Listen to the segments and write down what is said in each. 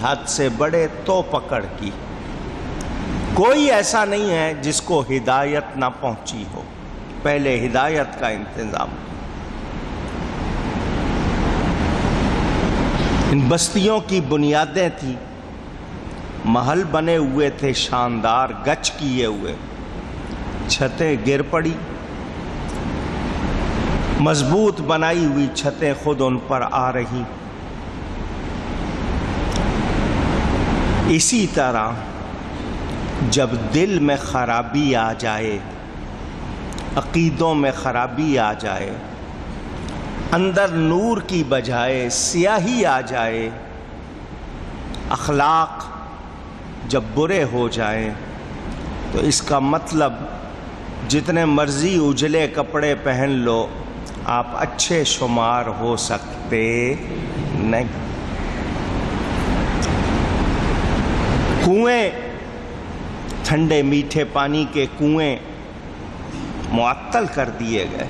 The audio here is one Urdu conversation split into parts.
حد سے بڑے تو پکڑ کی۔ کوئی ایسا نہیں ہے جس کو ہدایت نہ پہنچی ہو، پہلے ہدایت کا انتظام۔ ان بستیوں کی بنیادیں تھیں، محل بنے ہوئے تھے شاندار، گچ کیے ہوئے، چھتیں گر پڑی، مضبوط بنائی ہوئی چھتیں خود ان پر آ رہی۔ اسی طرح جب دل میں خرابی آ جائے، عقیدوں میں خرابی آ جائے، اندر نور کی بجائے سیاہی آ جائے، اخلاق جب برے ہو جائیں، تو اس کا مطلب جتنے مرضی اجلے کپڑے پہن لو، آپ اچھے شمار ہو سکتے نہیں۔ کنویں، ٹھنڈے میٹھے پانی کے کنویں معطل کر دیے گئے،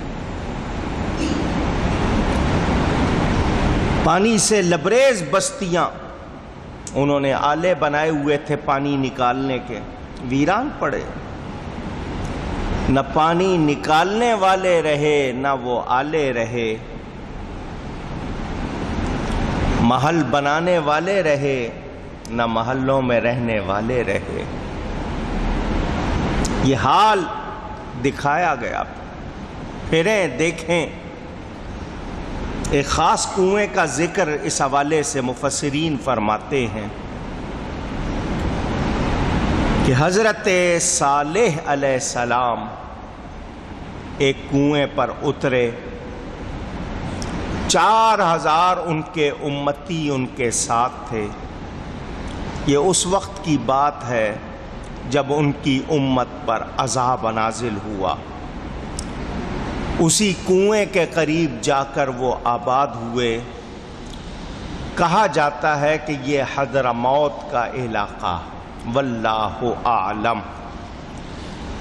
پانی سے لبریز بستیاں، انہوں نے آلے بنائے ہوئے تھے پانی نکالنے کے، ویران پڑے، نہ پانی نکالنے والے رہے نہ وہ آلے رہے، محل بنانے والے رہے نہ محلوں میں رہنے والے رہے۔ یہ حال دکھایا گیا۔ پھریں دیکھیں، ایک خاص کنویں کا ذکر اس حوالے سے مفسرین فرماتے ہیں کہ حضرت صالح علیہ السلام ایک کنویں پر اترے، 4000 ان کے امتی ان کے ساتھ تھے۔ یہ اس وقت کی بات ہے جب ان کی امت پر عذاب نازل ہوا۔ اسی کنویں کے قریب جا کر وہ آباد ہوئے۔ کہا جاتا ہے کہ یہ حضرموت کا علاقہ، واللہ اعلم۔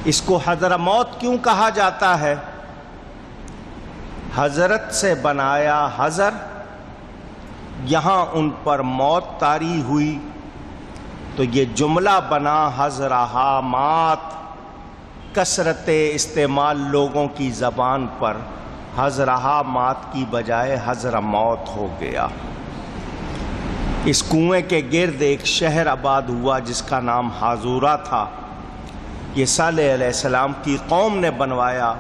اس کو حضرموت کیوں کہا جاتا ہے؟ حضرت سے بنایا حضر، یہاں ان پر موت طاری ہوئی تو یہ جملہ بنا حضرہا مات۔ کثرت استعمال لوگوں کی زبان پر حضرہا مات کی بجائے حضرموت ہو گیا۔ اس کنویں کے گرد ایک شہر آباد ہوا جس کا نام حاضورہ تھا۔ یہ صالح علیہ السلام کی قوم نے بنوایا۔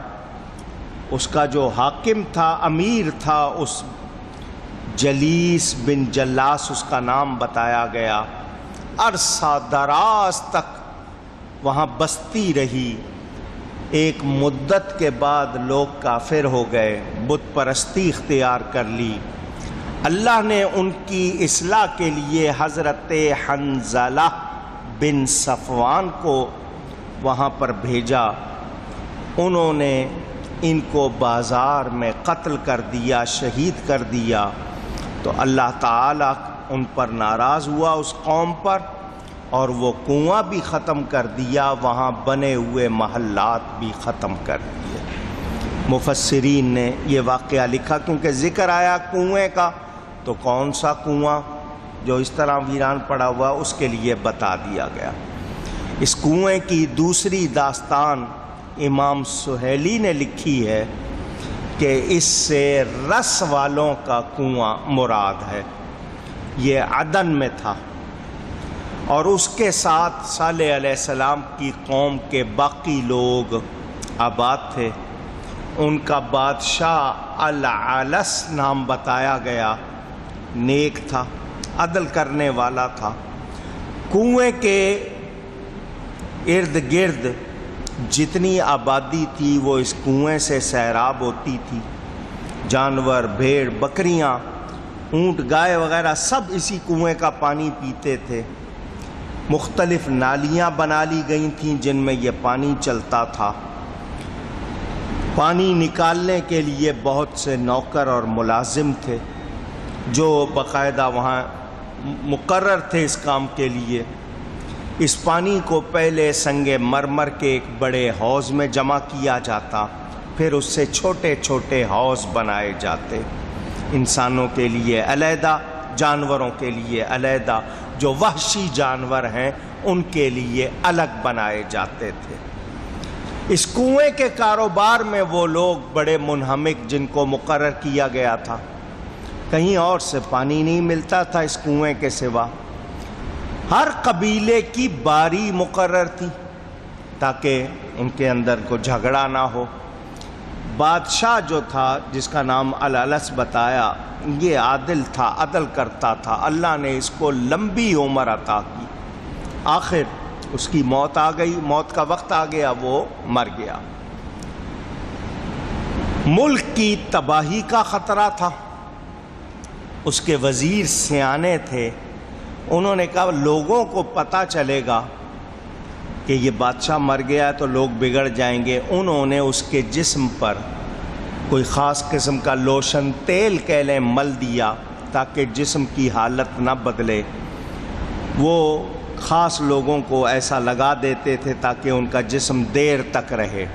اس کا جو حاکم تھا، امیر تھا، اس جلیس بن جلاس اس کا نام بتایا گیا۔ عرصہ دراز تک وہاں بستی رہی۔ ایک مدت کے بعد لوگ کافر ہو گئے، بت پرستی اختیار کر لی۔ اللہ نے ان کی اصلاح کے لیے حضرت حنظلہ بن صفوان کو وہاں پر بھیجا۔ انہوں نے ان کو بازار میں قتل کر دیا، شہید کر دیا۔ تو اللہ تعالیٰ ان پر ناراض ہوا، اس قوم پر، اور وہ کنواں بھی ختم کر دیا، وہاں بنے ہوئے محلات بھی ختم کر دیے۔ مفسرین نے یہ واقعہ لکھا کیونکہ ذکر آیا کنویں کا، تو کون سا کنواں جو اس طرح ویران پڑا ہوا، اس کے لیے بتا دیا گیا۔ اس کنویں کی دوسری داستان امام سہیلی نے لکھی ہے کہ اس سے رس والوں کا کنواں مراد ہے۔ یہ عدن میں تھا، اور اس کے ساتھ صالح علیہ السلام کی قوم کے باقی لوگ آباد تھے۔ ان کا بادشاہ العلس نام بتایا گیا، نیک تھا، عدل کرنے والا تھا۔ کنویں کے ارد گرد جتنی آبادی تھی وہ اس کنویں سے سیراب ہوتی تھی۔ جانور، بھیڑ، بکریاں، اونٹ، گائے وغیرہ سب اسی کنویں کا پانی پیتے تھے۔ مختلف نالیاں بنا لی گئی تھیں جن میں یہ پانی چلتا تھا۔ پانی نکالنے کے لیے بہت سے نوکر اور ملازم تھے جو باقاعدہ وہاں مقرر تھے اس کام کے لیے۔ اس پانی کو پہلے سنگ مرمر کے ایک بڑے حوض میں جمع کیا جاتا، پھر اس سے چھوٹے چھوٹے حوض بنائے جاتے، انسانوں کے لیے علیحدہ، جانوروں کے لیے علیحدہ، جو وحشی جانور ہیں ان کے لیے الگ بنائے جاتے تھے۔ اس کنویں کے کاروبار میں وہ لوگ بڑے منہمک جن کو مقرر کیا گیا تھا، کہیں اور سے پانی نہیں ملتا تھا اس کنویں کے سوا۔ ہر قبیلے کی باری مقرر تھی تاکہ ان کے اندر کو جھگڑا نہ ہو۔ بادشاہ جو تھا جس کا نام الالس بتایا، یہ عادل تھا، عدل کرتا تھا، اللہ نے اس کو لمبی عمر عطا کی۔ آخر اس کی موت آ گئی، موت کا وقت آ گیا، وہ مر گیا۔ ملک کی تباہی کا خطرہ تھا۔ اس کے وزیر سیانے تھے، انہوں نے کہا لوگوں کو پتہ چلے گا کہ یہ بادشاہ مر گیا ہے تو لوگ بگڑ جائیں گے۔ انہوں نے اس کے جسم پر کوئی خاص قسم کا لوشن، تیل کہہ لیں، مل دیا تاکہ جسم کی حالت نہ بدلے۔ وہ خاص لوگوں کو ایسا لگا دیتے تھے تاکہ ان کا جسم دیر تک رہے۔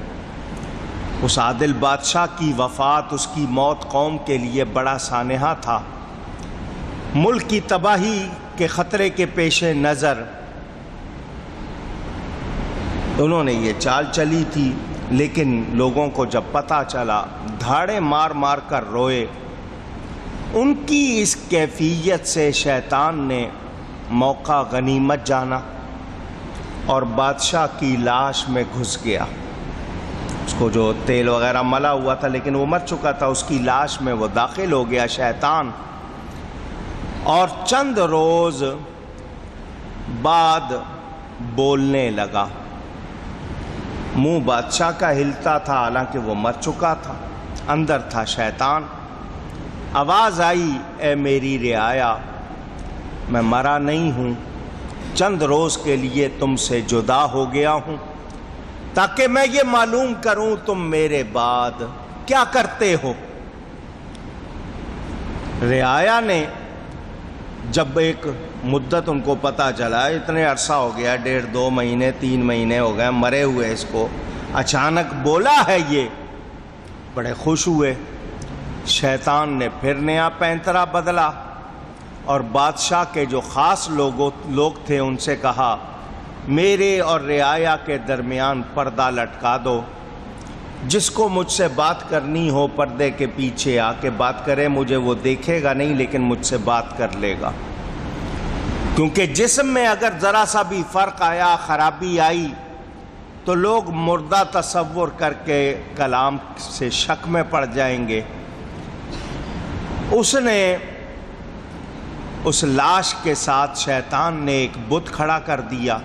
اس عادل بادشاہ کی وفات، اس کی موت قوم کے لیے بڑا سانحہ تھا۔ ملک کی تباہی کے خطرے کے پیش نظر انہوں نے یہ چال چلی تھی، لیکن لوگوں کو جب پتہ چلا دھاڑے مار مار کر روئے۔ ان کی اس کیفیت سے شیطان نے موقع غنیمت جانا اور بادشاہ کی لاش میں گھس گیا۔ اس کو جو تیل وغیرہ ملا ہوا تھا لیکن وہ مر چکا تھا، اس کی لاش میں وہ داخل ہو گیا شیطان، اور چند روز بعد بولنے لگا۔ منہ بادشاہ کا ہلتا تھا حالانکہ وہ مر چکا تھا، اندر تھا شیطان۔ آواز آئی، اے میری رعایا، میں مرا نہیں ہوں، چند روز کے لیے تم سے جدا ہو گیا ہوں تاکہ میں یہ معلوم کروں تم میرے بعد کیا کرتے ہو۔ رعایا نے جب ایک مدت ان کو پتہ چلا، اتنے عرصہ ہو گیا، 1.5 2 مہینے 3 مہینے ہو گئے مرے ہوئے، اس کو اچانک بولا ہے یہ، بڑے خوش ہوئے۔ شیطان نے پھر نیا پینترا بدلا اور بادشاہ کے جو خاص لوگ تھے ان سے کہا میرے اور رعایا کے درمیان پردہ لٹکا دو، جس کو مجھ سے بات کرنی ہو پردے کے پیچھے آ کے بات کرے، مجھے وہ دیکھے گا نہیں لیکن مجھ سے بات کر لے گا، کیونکہ جسم میں اگر ذرا سا بھی فرق آیا، خرابی آئی تو لوگ مردہ تصور کر کے کلام سے شک میں پڑ جائیں گے۔ اس نے اس لاش کے ساتھ شیطان نے ایک بت کھڑا کر دیا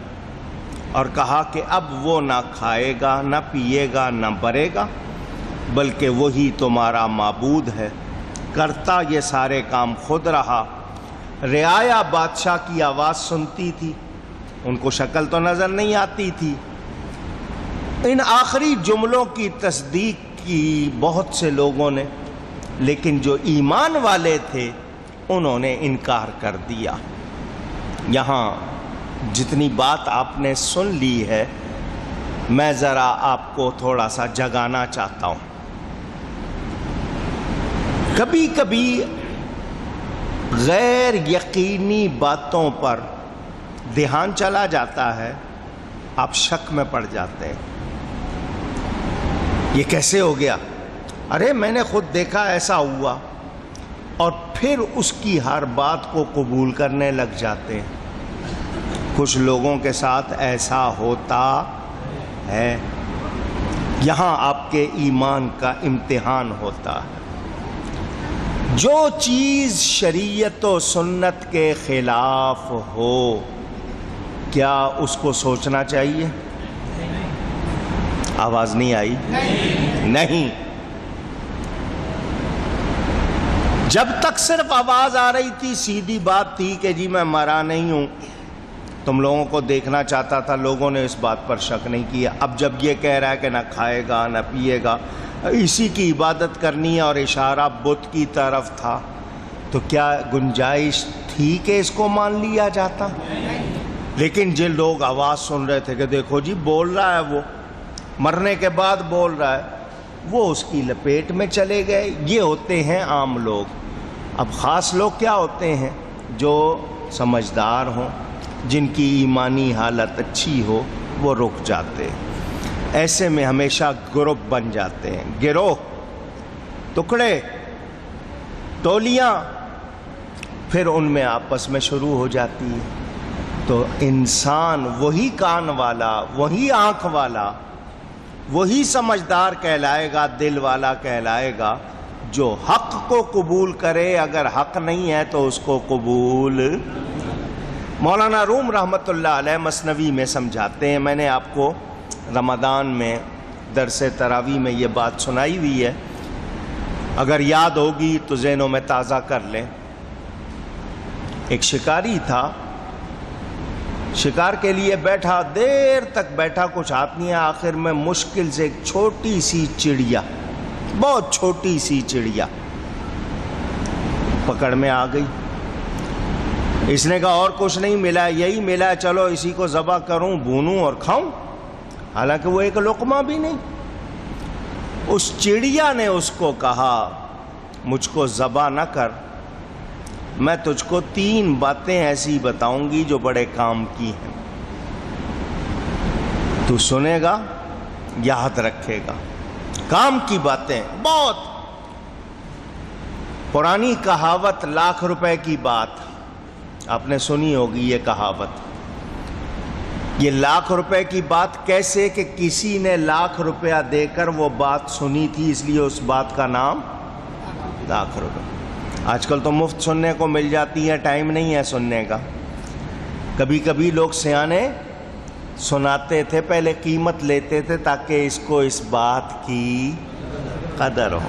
اور کہا کہ اب وہ نہ کھائے گا، نہ پیے گا، نہ برے گا، بلکہ وہی تمہارا معبود ہے، کرتا یہ سارے کام خود رہا۔ رعایا بادشاہ کی آواز سنتی تھی، ان کو شکل تو نظر نہیں آتی تھی۔ ان آخری جملوں کی تصدیق کی بہت سے لوگوں نے، لیکن جو ایمان والے تھے انہوں نے انکار کر دیا۔ یہاں جتنی بات آپ نے سن لی ہے، میں ذرا آپ کو تھوڑا سا جگانا چاہتا ہوں۔ کبھی کبھی غیر یقینی باتوں پر دھیان چلا جاتا ہے، آپ شک میں پڑ جاتے ہیں، یہ کیسے ہو گیا؟ ارے میں نے خود دیکھا ایسا ہوا، اور پھر اس کی ہر بات کو قبول کرنے لگ جاتے ہیں۔ کچھ لوگوں کے ساتھ ایسا ہوتا ہے۔ یہاں آپ کے ایمان کا امتحان ہوتا ہے۔ جو چیز شریعت و سنت کے خلاف ہو، کیا اس کو سوچنا چاہیے؟ آواز نہیں آئی؟ نہیں۔ جب تک صرف آواز آ رہی تھی، سیدھی بات تھی کہ جی میں مرا نہیں ہوں، تم لوگوں کو دیکھنا چاہتا تھا، لوگوں نے اس بات پر شک نہیں کیا۔ اب جب یہ کہہ رہا ہے کہ نہ کھائے گا نہ پیے گا، اسی کی عبادت کرنی ہے اور اشارہ بت کی طرف تھا، تو کیا گنجائش تھی کہ اس کو مان لیا جاتا؟ لیکن جن لوگ آواز سن رہے تھے کہ دیکھو جی بول رہا ہے، وہ مرنے کے بعد بول رہا ہے، وہ اس کی لپیٹ میں چلے گئے۔ یہ ہوتے ہیں عام لوگ۔ اب خاص لوگ کیا ہوتے ہیں؟ جو سمجھدار ہوں، جن کی ایمانی حالت اچھی ہو، وہ رک جاتے ہیں۔ ایسے میں ہمیشہ گروپ بن جاتے ہیں، گروہ، ٹکڑے، ٹولیاں، پھر ان میں آپس میں شروع ہو جاتی ہے۔ تو انسان وہی کان والا، وہی آنکھ والا، وہی سمجھدار کہلائے گا، دل والا کہلائے گا، جو حق کو قبول کرے۔ اگر حق نہیں ہے تو اس کو قبول۔ مولانا روم رحمۃ اللہ علیہ مثنوی میں سمجھاتے ہیں، میں نے آپ کو رمضان میں درس تراویح میں یہ بات سنائی ہوئی ہے، اگر یاد ہوگی تو ذہنوں میں تازہ کر لیں۔ ایک شکاری تھا، شکار کے لیے بیٹھا، دیر تک بیٹھا، کچھ ہاتھ نہیں آیا، آخر میں مشکل سے ایک چھوٹی سی چڑیا، بہت چھوٹی سی چڑیا پکڑ میں آ گئی۔ اس نے کہا اور کچھ نہیں ملا، یہی ملا، چلو اسی کو ذبح کروں، بھونوں اور کھاؤں، حالانکہ وہ ایک لقمہ بھی نہیں۔ اس چڑیا نے اس کو کہا مجھ کو ذبح نہ کر، میں تجھ کو 3 باتیں ایسی بتاؤں گی جو بڑے کام کی ہیں، تو سنے گا، یاد رکھے گا۔ کام کی باتیں، بہت پرانی کہاوت، لاکھ روپے کی بات، آپ نے سنی ہوگی یہ کہاوت۔ یہ لاکھ روپے کی بات کیسے کہ کسی نے لاکھ روپیہ دے کر وہ بات سنی تھی، اس لیے اس بات کا نام لاکھ روپے۔ آج کل تو مفت سننے کو مل جاتی ہے، ٹائم نہیں ہے سننے کا۔ کبھی کبھی لوگ سیانے سناتے تھے، پہلے قیمت لیتے تھے تاکہ اس کو اس بات کی قدر ہو۔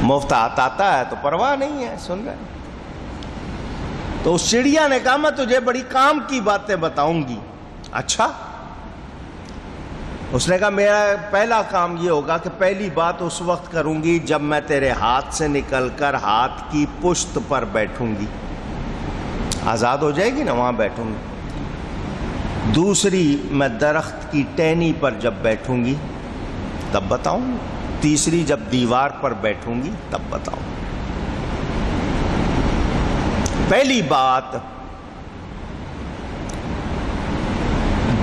مفت آتا ہے تو پرواہ نہیں ہے، سن رہے۔ تو اس چڑیا نے کہا میں تجھے بڑی کام کی باتیں بتاؤں گی۔ اچھا، اس نے کہا میرا پہلا کام یہ ہوگا کہ پہلی بات اس وقت کروں گی جب میں تیرے ہاتھ سے نکل کر ہاتھ کی پشت پر بیٹھوں گی، آزاد ہو جائے گی نا، وہاں بیٹھوں گی۔ دوسری، میں درخت کی ٹہنی پر جب بیٹھوں گی تب بتاؤں گی۔ تیسری، جب دیوار پر بیٹھوں گی تب بتاؤں گی۔ پہلی بات،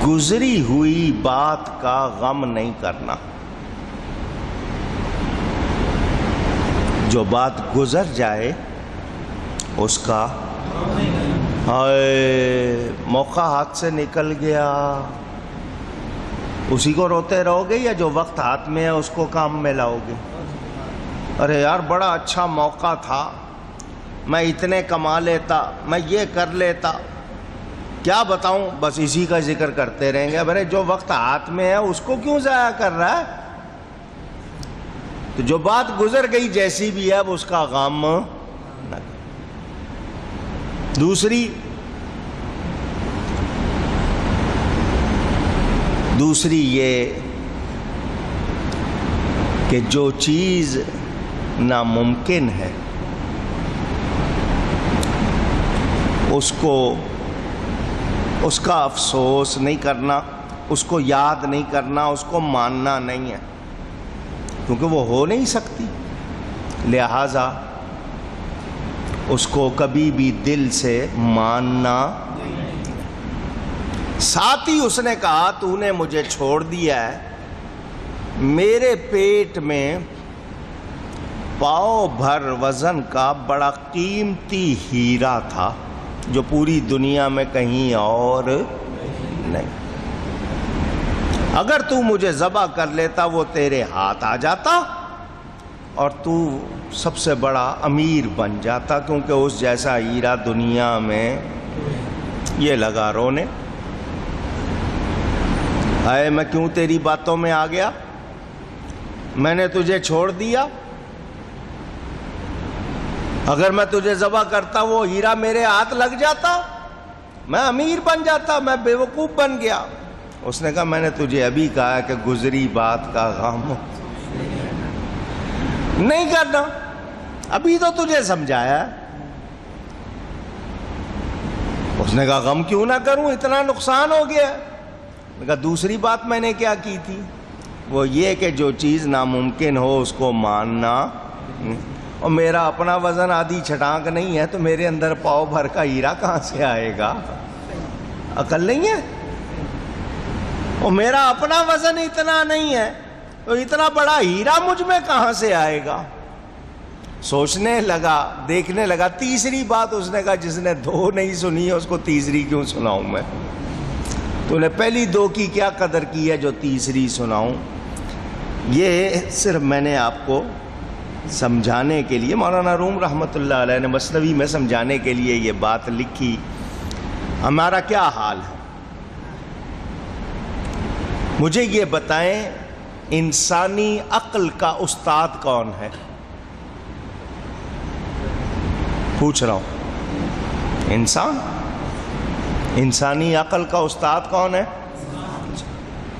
گزری ہوئی بات کا غم نہیں کرنا۔ جو بات گزر جائے اس کا موقع ہاتھ سے نکل گیا، اسی کو روتے رہو گے یا جو وقت ہاتھ میں ہے اس کو کام میں لاؤ گے؟ ارے یار بڑا اچھا موقع تھا، میں اتنے کما لیتا، میں یہ کر لیتا، کیا بتاؤں، بس اسی کا ذکر کرتے رہیں گے۔ ارے جو وقت ہاتھ میں ہے اس کو کیوں ضائع کر رہا ہے؟ تو جو بات گزر گئی جیسی بھی ہے اس کا غم نہ۔ دوسری یہ کہ جو چیز ناممکن ہے اس کا افسوس نہیں کرنا، اس کو یاد نہیں کرنا، اس کو ماننا نہیں ہے، کیونکہ وہ ہو نہیں سکتی، لہذا اس کو کبھی بھی دل سے ماننا۔ ساتھ ہی اس نے کہا تو نے مجھے چھوڑ دیا ہے، میرے پیٹ میں پاؤ بھر وزن کا بڑا قیمتی ہیرا تھا جو پوری دنیا میں کہیں اور نہیں، اگر تو مجھے ذبح کر لیتا وہ تیرے ہاتھ آ جاتا اور تو سب سے بڑا امیر بن جاتا، کیونکہ اس جیسا ہیرا دنیا میں۔ یہ لگا رونے، اے میں کیوں تیری باتوں میں آ گیا، میں نے تجھے چھوڑ دیا، اگر میں تجھے ذبح کرتا وہ ہیرا میرے ہاتھ لگ جاتا، میں امیر بن جاتا، میں بے وقوف بن گیا۔ اس نے کہا میں نے تجھے ابھی کہا کہ گزری بات کا غم نہیں کرنا، ابھی تو تجھے سمجھایا۔ اس نے کہا غم کیوں نہ کروں، اتنا نقصان ہو گیا۔ میں کہا دوسری بات میں نے کیا کی تھی، وہ یہ کہ جو چیز ناممکن ہو اس کو ماننا، اور میرا اپنا وزن آدھی چھٹانک نہیں ہے تو میرے اندر پاؤ بھر کا ہیرا کہاں سے آئے گا؟ عقل نہیں ہے؟ اور میرا اپنا وزن اتنا نہیں ہے تو اتنا بڑا ہیرا مجھ میں کہاں سے آئے گا؟ سوچنے لگا، دیکھنے لگا۔ تیسری بات اس نے کہا، جس نے دو نہیں سنی ہے اس کو تیسری کیوں سناؤں میں؟ تو نے پہلی دو کی کیا قدر کی ہے جو تیسری سناؤں؟ یہ صرف میں نے آپ کو سمجھانے کے لیے، مولانا روم رحمۃ اللہ علیہ نے مثنوی میں سمجھانے کے لیے یہ بات لکھی۔ ہمارا کیا حال ہے؟ مجھے یہ بتائیں، انسانی عقل کا استاد کون ہے؟ پوچھ رہا ہوں، انسانی عقل کا استاد کون ہے؟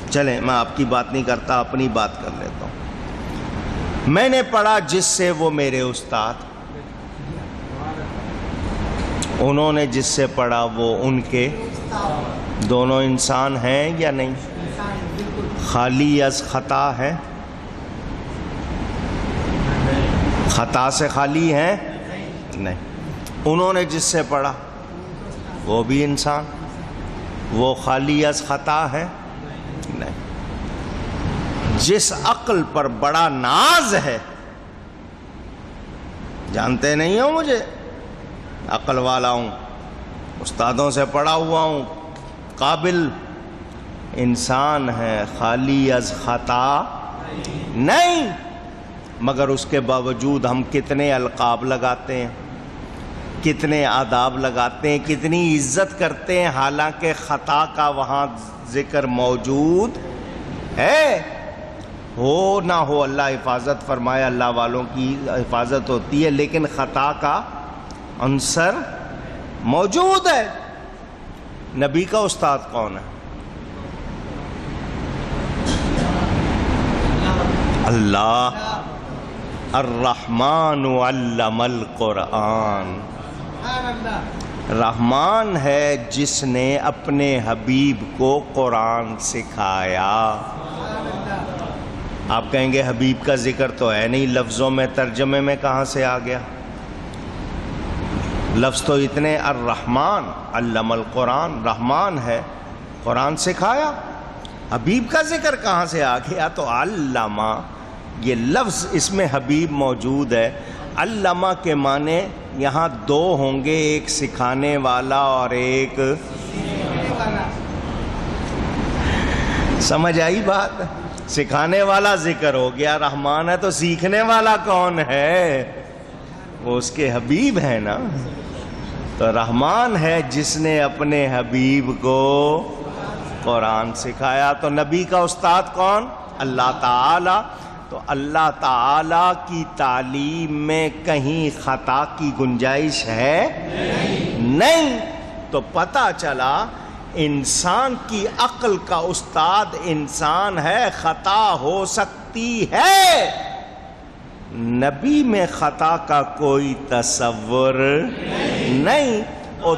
چلیں میں آپ کی بات نہیں کرتا، اپنی بات کر لیتا ہوں۔ میں نے پڑھا جس سے وہ میرے استاد، انہوں نے جس سے پڑھا وہ ان کے، دونوں انسان ہیں یا نہیں؟ خالی از خطا ہے؟ خطا سے خالی ہیں؟ نہیں۔ انہوں نے جس سے پڑھا وہ بھی انسان، وہ خالی از خطا ہے؟ نہیں۔ جس عقل پر بڑا ناز ہے، جانتے نہیں ہو مجھے، عقل والا ہوں، استادوں سے پڑھا ہوا ہوں، قابل انسان ہے، خالی از خطا نہیں۔ مگر اس کے باوجود ہم کتنے القاب لگاتے ہیں، کتنے آداب لگاتے ہیں، کتنی عزت کرتے ہیں، حالانکہ خطا کا وہاں ذکر موجود ہے۔ ہو نہ ہو اللہ حفاظت فرمائے، اللہ والوں کی حفاظت ہوتی ہے، لیکن خطا کا عنصر موجود ہے۔ نبی کا استاد کون ہے؟ اللہ۔ الرحمن علم القرآن، رحمان ہے جس نے اپنے حبیب کو قرآن سکھایا۔ آپ کہیں گے حبیب کا ذکر تو ہے نہیں لفظوں میں، ترجمے میں کہاں سے آ گیا؟ لفظ تو اتنے، الرحمن علم القرآن، رحمان ہے قرآن سکھایا، حبیب کا ذکر کہاں سے آ گیا؟ تو علامہ یہ لفظ اس میں حبیب موجود ہے۔ علامہ کے معنی یہاں دو ہوں گے، ایک سکھانے والا اور ایک، سمجھ آئی بات؟ سکھانے والا ذکر ہو گیا، رحمان ہے تو سیکھنے والا کون ہے؟ وہ اس کے حبیب ہے نا۔ تو رحمان ہے جس نے اپنے حبیب کو قرآن سکھایا۔ تو نبی کا استاد کون؟ اللہ تعالی۔ تو اللہ تعالی کی تعلیم میں کہیں خطا کی گنجائش ہے؟ نہیں۔ تو پتہ چلا انسان کی عقل کا استاد انسان ہے، خطا ہو سکتی ہے، نبی میں خطا کا کوئی تصور نہیں۔ اور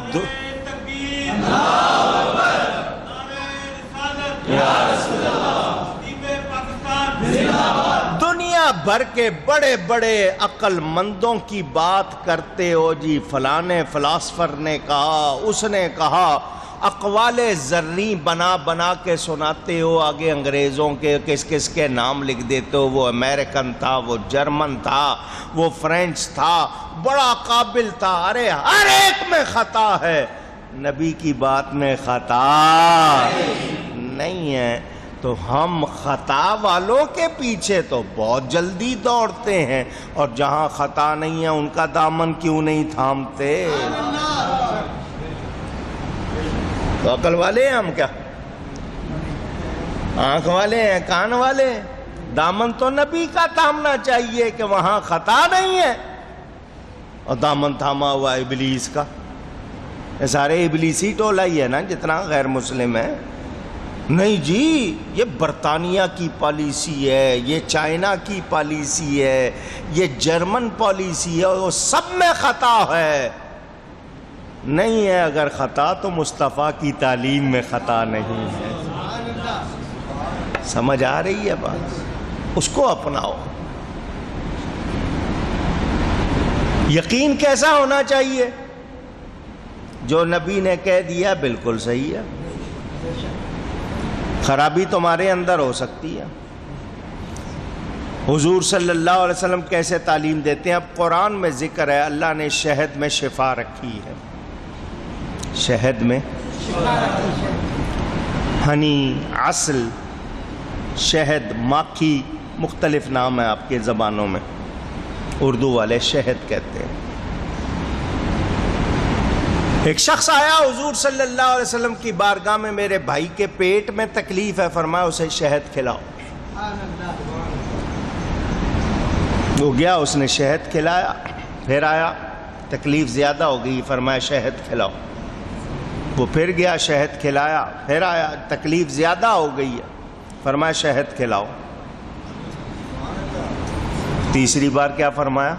دنیا بھر کے بڑے بڑے عقل مندوں کی بات کرتے ہو جی، فلانے فلاسفر نے کہا، اس نے کہا، اقوال زرعی بنا بنا کے سناتے ہو، آگے انگریزوں کے کس کس کے نام لکھ دیتے ہو، وہ امریکن تھا، وہ جرمن تھا، وہ فرینچ تھا، بڑا قابل تھا۔ ارے ہر ایک میں خطا ہے، نبی کی بات میں خطا نہیں ہے۔ تو ہم خطا والوں کے پیچھے تو بہت جلدی دوڑتے ہیں، اور جہاں خطا نہیں ہے ان کا دامن کیوں نہیں تھامتے؟ تو عقل والے ہیں ہم کیا؟ آنکھ والے ہیں، کان والے ہیں؟ دامن تو نبی کا تھامنا چاہیے کہ وہاں خطا نہیں ہے، اور دامن تھاما ہوا ابلیس کا۔ یہ سارے ابلیسی ٹولہ ہی ہے نا جتنا غیر مسلم ہے۔ نہیں جی، یہ برطانیہ کی پالیسی ہے، یہ چائنا کی پالیسی ہے، یہ جرمن پالیسی ہے، وہ سب میں خطا ہے۔ نہیں ہے، اگر خطا تو مصطفیٰ کی تعلیم میں خطا نہیں ہے۔ سمجھ آ رہی ہے بات؟ اس کو اپناؤ۔ یقین کیسا ہونا چاہیے؟ جو نبی نے کہہ دیا بالکل صحیح ہے، خرابی تمہارے اندر ہو سکتی ہے۔ حضور صلی اللہ علیہ وسلم کیسے تعلیم دیتے ہیں؟ اب قرآن میں ذکر ہے اللہ نے شہد میں شفا رکھی ہے، شہد میں ہنی، عسل، شہد، ماکھی، مختلف نام ہے آپ کے زبانوں میں، اردو والے شہد کہتے ہیں۔ ایک شخص آیا حضور صلی اللہ علیہ وسلم کی بارگاہ میں، میرے بھائی کے پیٹ میں تکلیف ہے، فرمایا اسے شہد کھلاؤ۔ وہ گیا، اس نے شہد کھلایا، پھر آیا تکلیف زیادہ ہو گئی، فرمایا شہد کھلاؤ۔ وہ پھر گیا، شہد کھلایا، پھر آیا تکلیف زیادہ ہو گئی ہے، فرمایا شہد کھلاؤ۔ تیسری بار کیا فرمایا؟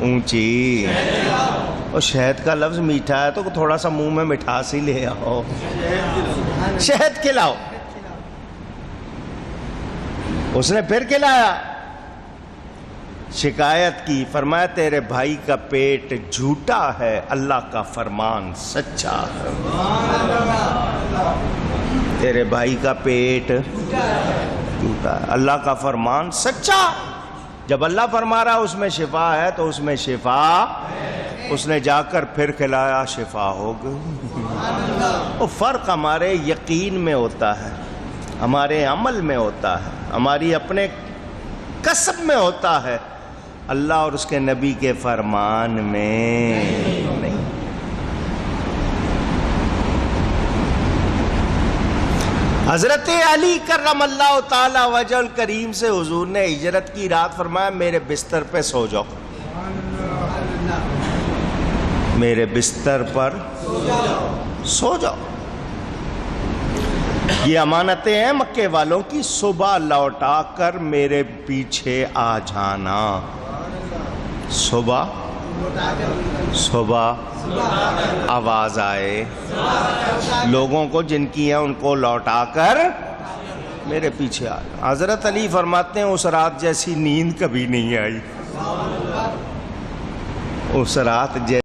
اونچی، اور شہد کا لفظ میٹھا ہے تو تھوڑا سا منہ میں مٹھاس ہی لے آؤ، شہد کھلاؤ۔ اس نے پھر کھلایا، شکایت کی، فرمایا تیرے بھائی کا پیٹ جھوٹا ہے، اللہ کا فرمان سچا ہے۔ تیرے بھائی کا پیٹ جھوٹا ہے، اللہ کا فرمان سچا۔ جب اللہ فرما رہا اس میں شفا ہے تو اس میں شفا، اس نے جا کر پھر کھلایا، شفا ہو گئی۔ وہ فرق ہمارے یقین میں ہوتا ہے، ہمارے عمل میں ہوتا ہے، ہماری اپنے کسب میں ہوتا ہے، اللہ اور اس کے نبی کے فرمان میں نہیں۔ حضرت علی کرم اللہ تعالی وجہ الکریم سے حضور نے ہجرت کی رات فرمایا میرے بستر پہ سو جاؤ، میرے بستر پر سو جاؤ۔ یہ امانتیں ہیں مکے والوں کی، صبح لوٹا کر میرے پیچھے آ جانا۔ صبح آواز آئے، لوگوں کو جن کی ہیں ان کو لوٹا کر میرے پیچھے آ جانا۔ حضرت علی فرماتے ہیں اس رات جیسی نیند کبھی نہیں آئی، اس رات جیسی